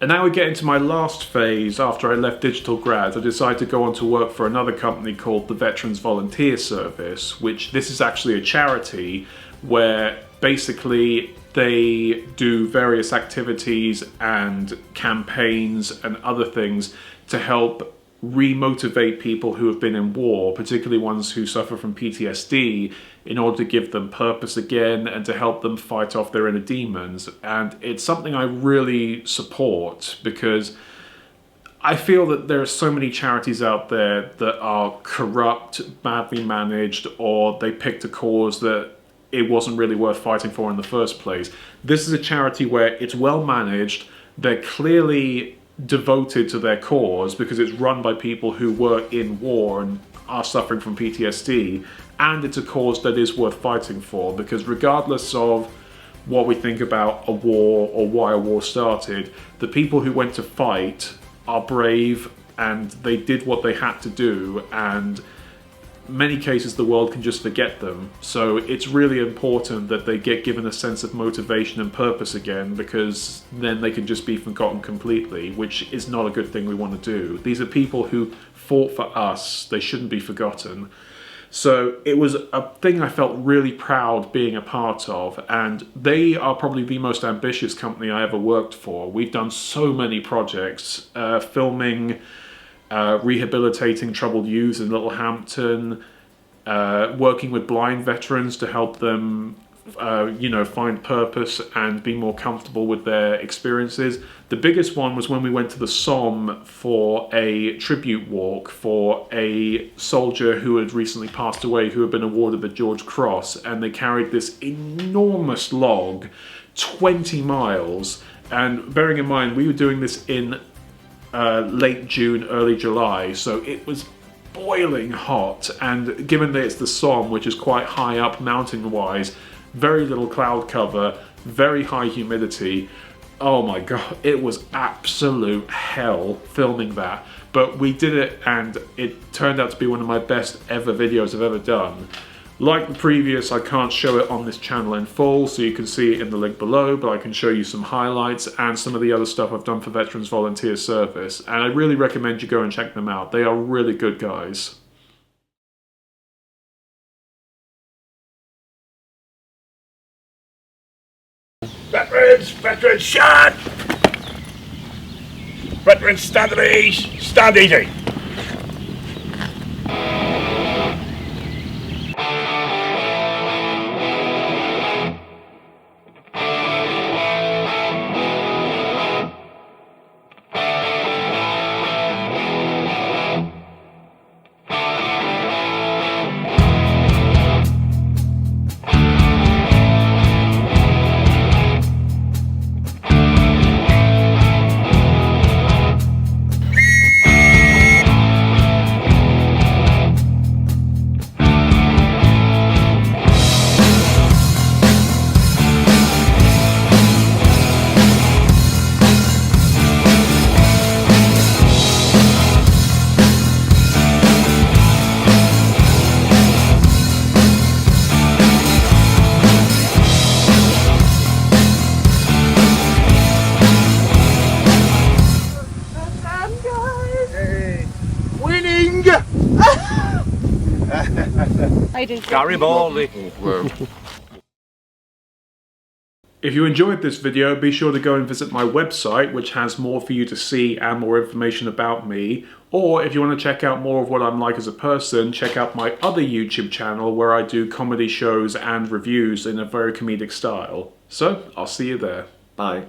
And now we get into my last phase after I left Digital Grad. I decided to go on to work for another company called the Veterans Volunteer Service, which this is actually a charity where basically they do various activities and campaigns and other things to help re-motivate people who have been in war, particularly ones who suffer from PTSD, in order to give them purpose again and to help them fight off their inner demons. And it's something I really support because I feel that there are so many charities out there that are corrupt, badly managed, or they picked a cause that it wasn't really worth fighting for in the first place. This is a charity where it's well managed, they're clearly devoted to their cause because it's run by people who were in war and are suffering from PTSD, and it's a cause that is worth fighting for because regardless of what we think about a war or why a war started, the people who went to fight are brave and they did what they had to do, and many cases the world can just forget them. So it's really important that they get given a sense of motivation and purpose again, because then they can just be forgotten completely, which is not a good thing we want to do. These are people who fought for us, they shouldn't be forgotten. So it was a thing I felt really proud being a part of, and they are probably the most ambitious company I ever worked for. We've done so many projects, filming, rehabilitating troubled youth in Littlehampton, working with blind veterans to help them find purpose and be more comfortable with their experiences. The biggest one was when we went to the Somme for a tribute walk for a soldier who had recently passed away, who had been awarded the George Cross, and they carried this enormous log 20 miles. And bearing in mind, we were doing this in late June, early July, so it was boiling hot, and given that it's the Somme, which is quite high up mountain-wise, very little cloud cover, very high humidity, oh my god, it was absolute hell filming that. But we did it, and it turned out to be one of my best ever videos I've ever done. Like the previous, I can't show it on this channel in full, so you can see it in the link below, but I can show you some highlights and some of the other stuff I've done for Veterans Volunteer Service, and I really recommend you go and check them out. They are really good guys. Veterans, shut! Veterans, stand at ease, stand easy. Garibaldi. If you enjoyed this video, be sure to go and visit my website, which has more for you to see and more information about me. Or if you want to check out more of what I'm like as a person, check out my other YouTube channel where I do comedy shows and reviews in a very comedic style. So, I'll see you there. Bye.